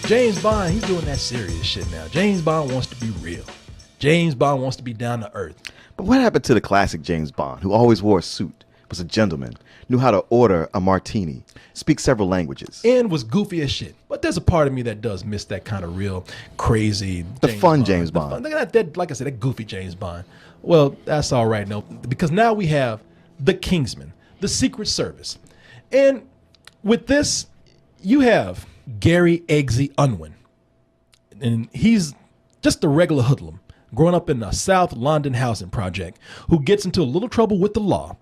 James Bond, he's doing that serious shit now. James Bond wants to be real. James Bond wants to be down to earth. But what happened to the classic James Bond, who always wore a suit, was a gentleman, knew how to order a martini, speak several languages, and was goofy as shit? But there's a part of me that does miss that kind of real crazy James Bond. Like I said, that goofy James Bond. Well, that's all right, no, because now we have the KINGSMAN, the Secret Service. And with this, you have Gary Eggsy Unwin. And he's just a regular hoodlum growing up in a South London housing project who gets into a little trouble with the law.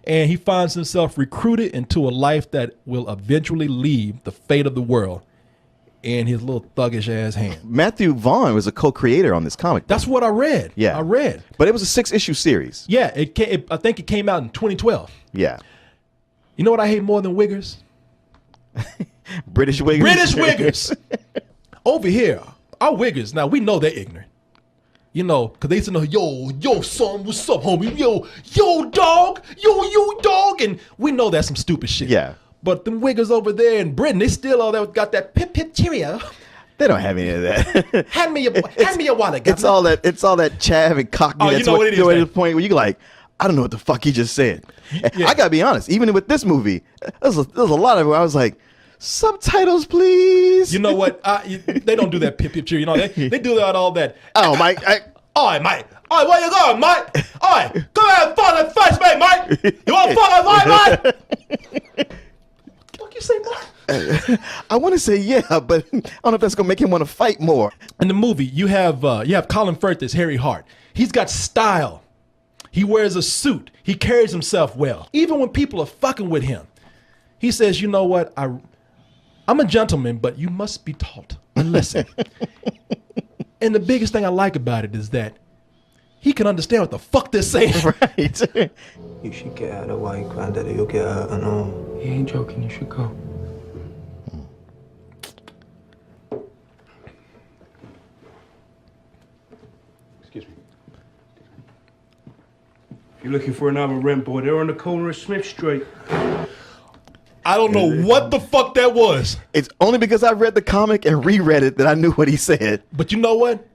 And he finds himself recruited into a life that will eventually leave the fate of the world in his little thuggish ass hand. Matthew Vaughn was a co-creator on this comic. That's what I read. Yeah. I read. But it was a 6-issue series. Yeah, I think it came out in 2012. Yeah. You know what I hate more than Wiggers? British Wiggers? British Wiggers. Over here, our Wiggers, now we know they're ignorant. You know, because they used to know, yo, son, what's up, homie? Yo, dog, yo, dog. And we know that's some stupid shit. Yeah. But them Wiggers over there in Britain, they still all that got that pip cheerio. They don't have any of that. hand me your wallet, It's all that chav and cockney. Oh, you know what it is, to man. the point where you're like, I don't know what the fuck he just said. Yeah. I gotta be honest, even with this movie, there's a lot of it where I was like, subtitles, please. You know what? They don't do that pip cheerio. You know, they do all that. Oh, Mike. All right, mate. All right, where you going, mate? All right, go ahead and follow the face, mate. You want to follow the mate? What you say, mate? I want to say yeah, but I don't know if that's gonna make him want to fight more. In the movie, you have Colin Firth as Harry Hart. He's got style. He wears a suit. He carries himself well. Even when people are fucking with him, he says, you know what? I'm a gentleman, but you must be taught and listen. And the biggest thing I like about it is that he can understand what the fuck they're saying. Right. You should get out of the way, Granddaddy. You'll get hurt and all. He ain't joking. You should go. Excuse me. If you're looking for another rent boy, they're on the corner of Smith Street. I don't know what the fuck that was. It's only because I read the comic and reread it that I knew what he said. But you know what?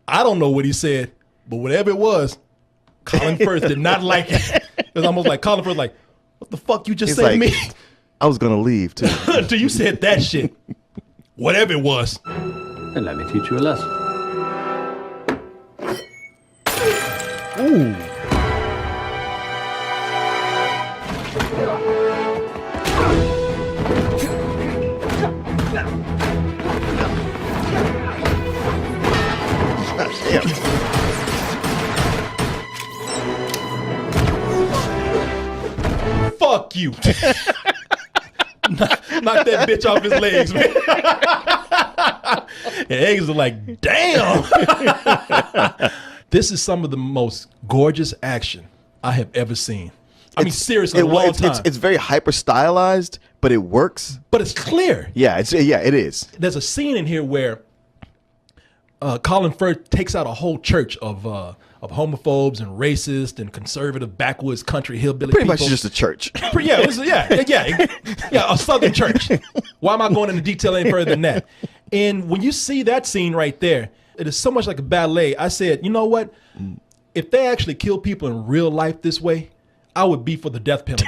I don't know what he said, but whatever it was, Colin Firth did not like it. It was almost like Colin Firth, like, what the fuck you just said to me? I was gonna leave too. Until you said that shit. Whatever it was. And let me teach you a lesson. Ooh. Fuck you. knock that bitch off his legs, man. And eggs are like, damn. This is some of the most gorgeous action I have ever seen. I mean, seriously, a long time. It's very hyper stylized, but it works. But it's clear. Yeah, it is. There's a scene in here where Colin Firth takes out a whole church of homophobes and racists and conservative backwoods country hillbilly Pretty people. much just a church. Yeah, a southern church. Why am I going into detail any further than that? And when you see that scene right there, it is so much like a ballet. I said, you know what? If they actually kill people in real life this way, I would be for the death penalty.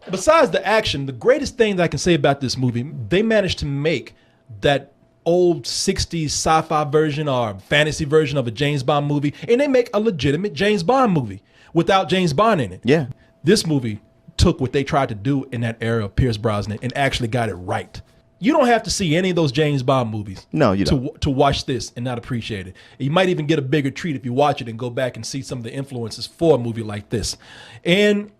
Besides the action, the greatest thing that I can say about this movie, they managed to make that old 60s sci-fi version or fantasy version of a James Bond movie, and they make a legitimate James Bond movie without James Bond in it. Yeah. This movie took what they tried to do in that era of Pierce Brosnan and actually got it right. You don't have to see any of those James Bond movies to watch this and not appreciate it. You might even get a bigger treat if you watch it and go back and see some of the influences for a movie like this. And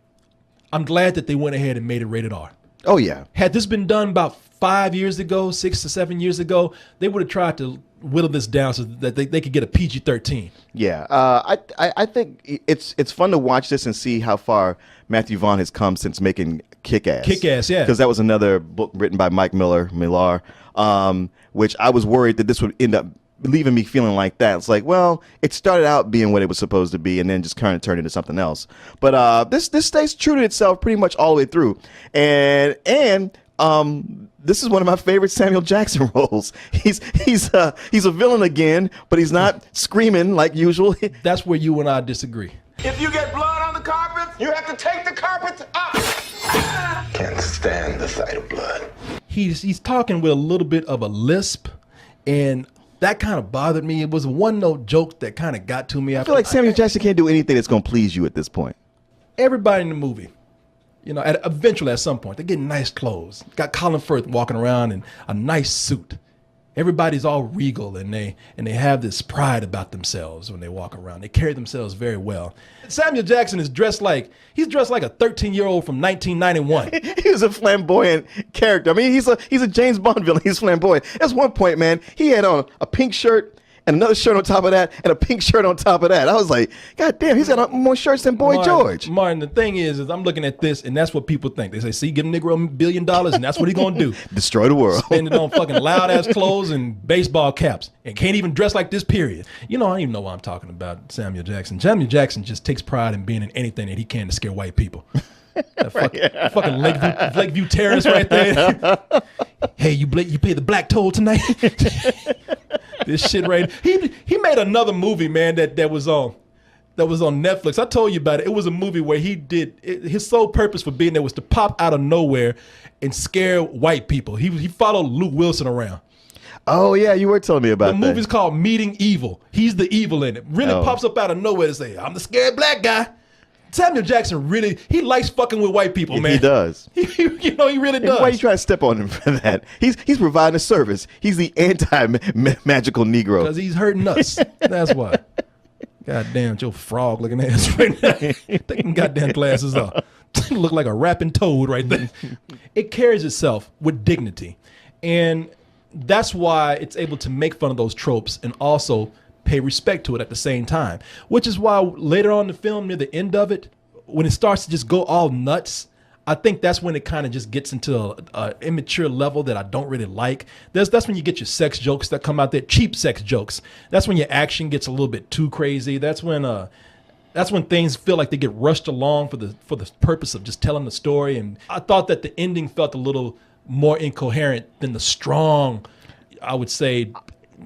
I'm glad that they went ahead and made it rated R. Oh, yeah. Had this been done about 5 years ago, 6 to 7 years ago, they would have tried to whittle this down so that they could get a PG-13. Yeah, I think it's fun to watch this and see how far Matthew Vaughn has come since making Kick-Ass. Kick-Ass, yeah. Because that was another book written by Mike Millar, which I was worried that this would end up leaving me feeling like that. It's like, well, it started out being what it was supposed to be and then just kind of turned into something else. But this stays true to itself pretty much all the way through. And this is one of my favorite Samuel Jackson roles. He's a villain again, but he's not screaming like usual. That's where you and I disagree. If you get blood on the carpet, you have to take the carpet up. Can't stand the sight of blood. He's talking with a little bit of a lisp, and that kind of bothered me. It was a one-note joke that kind of got to me. I feel like Samuel Jackson can't do anything that's going to please you at this point. Everybody in the movie, you know, eventually at some point, they're getting nice clothes. Got Colin Firth walking around in a nice suit. Everybody's all regal, and they have this pride about themselves when they walk around. They carry themselves very well. Samuel Jackson is dressed like a 13-year-old from 1991. He was a flamboyant character. I mean, he's a James Bond villain. He's flamboyant. At one point, man, he had on a pink shirt and another shirt on top of that and a pink shirt on top of that. I was like, God damn, he's got more shirts than Boy George. Martin, the thing is I'm looking at this, and that's what people think. They say, see, give a Negro $1 billion, and that's what he's going to do. Destroy the world. Spend it on fucking loud-ass clothes and baseball caps, and can't even dress like this, period. You know, I don't even know why I'm talking about Samuel Jackson. Samuel Jackson just takes pride in being in anything that he can to scare white people. That fucking Lakeview Terrace right there. Hey, you pay the black toll tonight? This shit right. He made another movie, man, that was on Netflix. I told you about it. It was a movie where his sole purpose for being there was to pop out of nowhere and scare white people. He followed Luke Wilson around. Oh yeah, you were telling me about that. The movie's called Meeting Evil. He's the evil in it. Really pops up out of nowhere to say, I'm the scared black guy. Samuel Jackson he likes fucking with white people, man. He does. He really does. Why are you trying to step on him for that? He's providing a service. He's the anti-magical Negro. Because he's hurting us. That's why. God damn, your frog looking ass right now. Take them goddamn glasses off. Look like a rapping toad right there. It carries itself with dignity. And that's why it's able to make fun of those tropes and also pay respect to it at the same time, which is why later on in the film, near the end of it, when it starts to just go all nuts, I think that's when it kind of just gets into an immature level that I don't really like. That's when you get your sex jokes that come out there, cheap sex jokes. That's when your action gets a little bit too crazy. That's when things feel like they get rushed along for the purpose of just telling the story. And I thought that the ending felt a little more incoherent than the strong, I would say,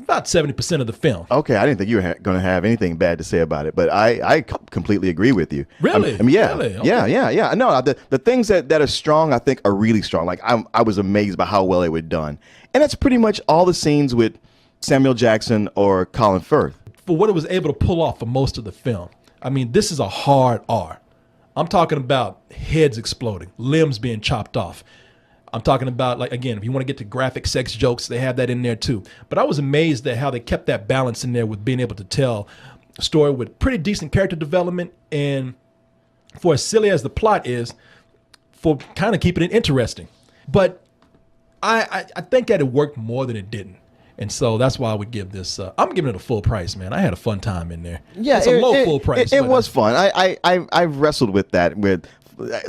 about 70% of the film. Okay, I didn't think you were going to have anything bad to say about it, but I completely agree with you. Really? I mean, yeah, Really? Okay. yeah. No, the things that are strong, I think, are really strong. Like I was amazed by how well they were done, and that's pretty much all the scenes with Samuel Jackson or Colin Firth. For what it was able to pull off for most of the film, I mean, this is a hard R. I'm talking about heads exploding, limbs being chopped off. I'm talking about, like, again, if you want to get to graphic sex jokes, they have that in there too. But I was amazed at how they kept that balance in there with being able to tell a story with pretty decent character development, and for as silly as the plot is, for kind of keeping it interesting. But I think that it worked more than it didn't. And so that's why I would give this, I'm giving it a full price, man. I had a fun time in there. Yeah, it's a low full price. It was fun. I wrestled with that, with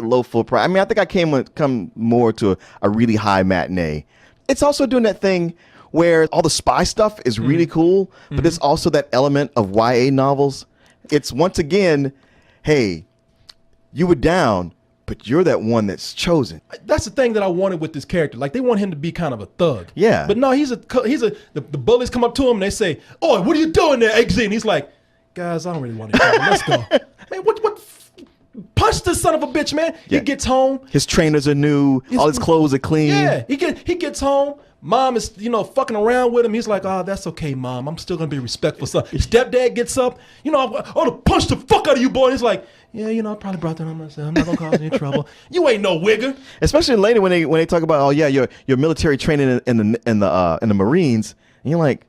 low full price. I mean, I think I come more to a really high matinee. It's also doing that thing where all the spy stuff is really cool, but there's also that element of YA novels. It's once again, hey, you were down, but you're that one that's chosen. That's the thing that I wanted with this character. Like, they want him to be kind of a thug. Yeah. But no, the bullies come up to him and they say, "Oh, what are you doing there, XZ?" And he's like, "Guys, I don't really want to trouble. Let's go." Man, what? Punch this son of a bitch, man. Yeah. He gets home. His trainers are new. All his clothes are clean. Yeah, he gets home. Mom is, fucking around with him. He's like, "Oh, that's okay, Mom. I'm still gonna be respectful, son." His stepdad gets up. I want to punch the fuck out of you, boy. And he's like, "Yeah, I probably brought that on myself. I'm not gonna cause any trouble. You ain't no wigger." Especially later when they talk about, oh yeah, your military training in the Marines, and you're like,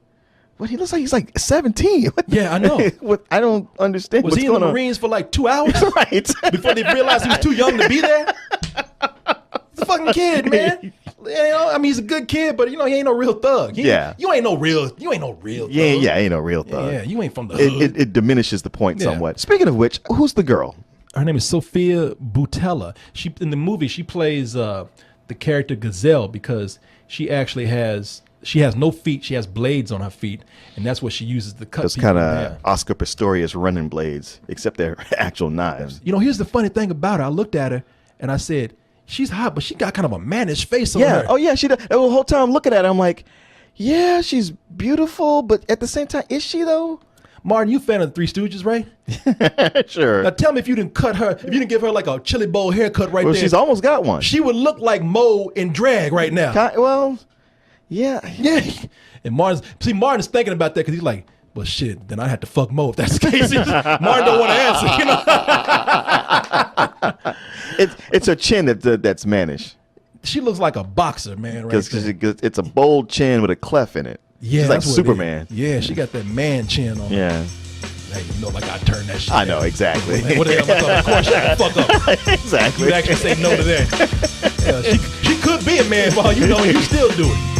what? He looks like he's like 17. Yeah, I know. I don't understand. Was he in the Marines for like 2 hours? Right. Before they realized he was too young to be there? He's a fucking kid, man. I mean, he's a good kid, but he ain't no real thug. You ain't no real thug. Yeah, ain't no real thug. Yeah, you ain't from the hood. It diminishes the point somewhat. Speaking of which, who's the girl? Her name is Sophia Boutella. In the movie, she plays the character Gazelle because she actually has no feet. She has blades on her feet, and that's what she uses to cut. Those kind of Oscar Pistorius running blades, except they're actual knives. Here's the funny thing about her. I looked at her and I said, she's hot, but she got kind of a mannish face on Yeah. her. Oh yeah, she does. The whole time I'm looking at her, I'm like, yeah, she's beautiful, but at the same time, is she though? Martin, you fan of the Three Stooges, right? Sure. Now tell me if you didn't cut her, if you didn't give her like a chili bowl haircut right Well, there. she's almost got one. She would look like Mo in drag right now. Well, yeah. Yeah. And Martin's thinking about that because he's like, well, shit, then I had to fuck Mo if that's the case. Martin don't want to answer, you know? It's her chin that's mannish. She looks like a boxer, man, right Because there. it's a bold chin with a cleft in it. Yeah, She's like that's what it Superman. is. Yeah, she got that man chin on her. Yeah. Hey, you know, like I turned that shit I know, down. exactly. What the hell am I talking? Of course, shut the fuck up. Exactly. You actually say no to that. Yeah, she could be a man, but you know, you still do it.